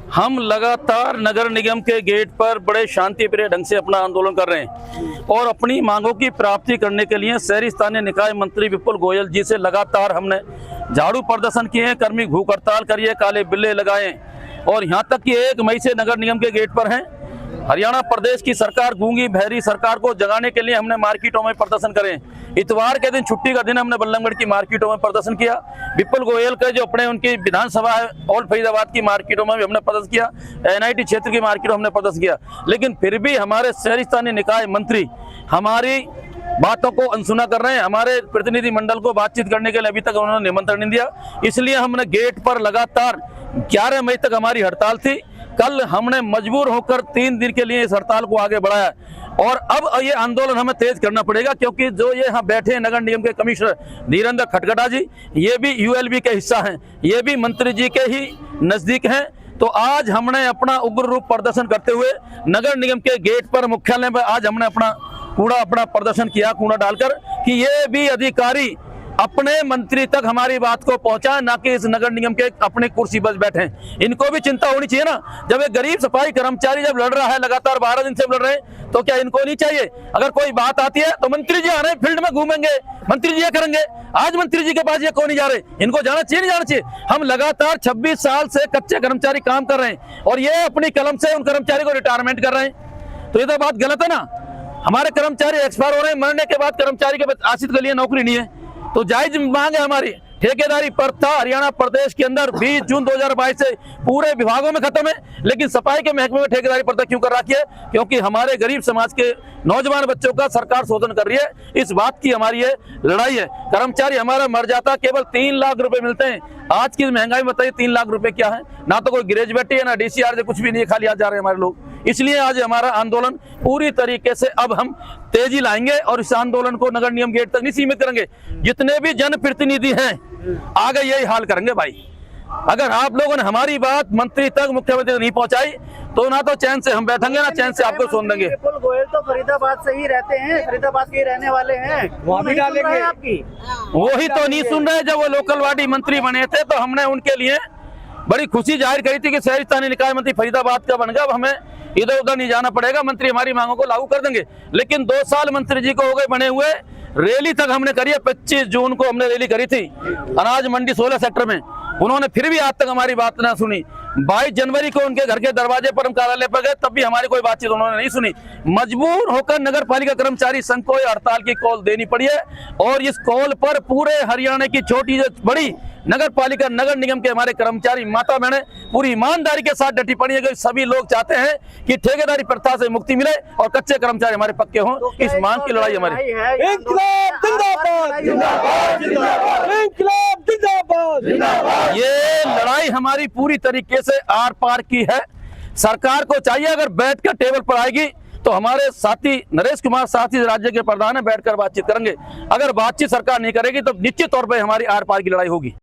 हम लगातार नगर निगम के गेट पर बड़े शांतिप्रिय ढंग से अपना आंदोलन कर रहे हैं और अपनी मांगों की प्राप्ति करने के लिए शहरी स्थानीय निकाय मंत्री विपुल गोयल जी से लगातार हमने झाड़ू प्रदर्शन किए हैं, कर्मी भूख हड़ताल करिए, काले बिल्ले लगाए और यहाँ तक कि 1 मई से नगर निगम के गेट पर हैं। हरियाणा प्रदेश की सरकार गूंगी बहरी सरकार को जगाने के लिए हमने मार्केटों में प्रदर्शन करें। इतवार के दिन, छुट्टी का दिन, हमने बल्लभगढ़ की मार्केटों में प्रदर्शन किया। विपुल गोयल के जो अपने उनकी विधानसभा है ओल्ड फरीदाबाद की मार्केटों में भी हमने प्रदर्शन किया, NIT क्षेत्र की मार्केटों में हमने प्रदर्शन किया। लेकिन फिर भी हमारे शहरी स्थानीय निकाय मंत्री हमारी बातों को अनसुना कर रहे हैं। हमारे प्रतिनिधि मंडल को बातचीत करने के लिए अभी तक उन्होंने निमंत्रण नहीं दिया। इसलिए हमने गेट पर लगातार 11 मई तक हमारी हड़ताल थी। कल हमने मजबूर होकर 3 दिन के लिए इस हड़ताल को आगे बढ़ाया और अब ये आंदोलन हमें तेज करना पड़ेगा, क्योंकि जो ये यहाँ बैठे हैं नगर निगम के कमिश्नर धीरेन्द्र खटगटा जी, ये भी ULB के हिस्सा हैं, ये भी मंत्री जी के ही नजदीक हैं। तो आज हमने अपना उग्र रूप प्रदर्शन करते हुए नगर निगम के गेट पर, मुख्यालय पर आज हमने अपना प्रदर्शन किया, कूड़ा डालकर, कि ये भी अधिकारी अपने मंत्री तक हमारी बात को पहुंचाए, ना कि इस नगर निगम के अपनी कुर्सी पर बैठे। इनको भी चिंता होनी चाहिए ना। जब एक गरीब सफाई कर्मचारी जब लड़ रहा है, लगातार 12 दिन से लड़ रहे हैं, तो क्या इनको नहीं चाहिए? अगर कोई बात आती है तो मंत्री जी आ रहे हैं, फील्ड में घूमेंगे, मंत्री जी ये करेंगे। आज मंत्री जी के पास ये क्यों नहीं जा रहे? इनको जाना चाहिए, नहीं जाना चाहिए? हम लगातार 26 साल से कच्चे कर्मचारी काम कर रहे हैं और ये अपनी कलम से उन कर्मचारी को रिटायरमेंट कर रहे हैं, तो ये तो बात गलत है ना। हमारे कर्मचारी एक्सपायर हो रहे हैं, मरने के बाद कर्मचारी के आश्रित के लिए नौकरी नहीं है, तो जायज मांग है हमारी। ठेकेदारी प्रथा हरियाणा प्रदेश के अंदर 20 जून 2022 से पूरे विभागों में खत्म है, लेकिन सफाई के महकमे में ठेकेदारी प्रथा क्यों कर रखी है? क्योंकि हमारे गरीब समाज के नौजवान बच्चों का सरकार शोषण कर रही है। इस बात की हमारी ये लड़ाई है। कर्मचारी हमारा मर जाता, केवल 3 लाख रुपए मिलते हैं। आज की महंगाई में बताइए 3 लाख रुपए क्या है? ना तो कोई ग्रेजुएट है, ना DCR, कुछ भी नहीं, खाली आज जा रहे हैं हमारे लोग। इसलिए आज हमारा आंदोलन पूरी तरीके से अब हम तेजी लाएंगे और इस आंदोलन को नगर निगम गेट तक नहीं सीमित करेंगे। जितने भी जनप्रतिनिधि हैं आगे यही हाल करेंगे भाई। अगर आप लोगों ने हमारी बात मंत्री तक, मुख्यमंत्री तक नहीं पहुंचाई, तो ना तो चैन से हम बैठेंगे, ना चैन से आपको सुन देंगे। विपुल गोयल तो फरीदाबाद से ही रहते हैं, फरीदाबाद के ही रहने वाले हैं, वहाँ भी डालेंगे आपकी। वही तो नहीं सुन रहे। जब वो लोकल बॉडी मंत्री बने थे तो हमने उनके लिए बड़ी खुशी जाहिर करी थी कि शहरी स्थानीय निकाय मंत्री फरीदाबाद का बन गया, अब हमें इधर उधर नहीं जाना पड़ेगा, मंत्री हमारी मांगों को लागू कर देंगे। लेकिन 2 साल मंत्री जी को हो गए बने हुए, रैली तक हमने करी है। 25 जून को हमने रैली करी थी अनाज मंडी 16 सेक्टर में, उन्होंने फिर भी आज तक हमारी बात ना सुनी। 22 जनवरी को उनके घर के दरवाजे पर हम कार्यालय पर गए, तब भी हमारी कोई बातचीत उन्होंने नहीं सुनी। मजबूर होकर नगर पालिका कर्मचारी संघ को हड़ताल की कॉल देनी पड़ी है और इस कॉल पर पूरे हरियाणा की छोटी बड़ी नगर पालिका, नगर निगम के हमारे कर्मचारी, माता बहनें पूरी ईमानदारी के साथ डटी पड़ी है कि सभी लोग चाहते हैं कि ठेकेदारी प्रथा से मुक्ति मिले और कच्चे कर्मचारी हमारे पक्के हों। तो इस मांग की लड़ाई हमारी। इंकलाब जिंदाबाद, जिंदाबाद, जिंदाबाद, इंकलाब जिंदाबाद, जिंदाबाद। ये लड़ाई हमारी पूरी तरीके से आर पार की है। सरकार को चाहिए अगर बैठ कर टेबल पर आएगी तो हमारे साथी नरेश कुमार साथी राज्य के प्रधान है, बैठकर बातचीत करेंगे। अगर बातचीत सरकार नहीं करेगी तो निश्चित तौर पर हमारी आर पार की लड़ाई होगी।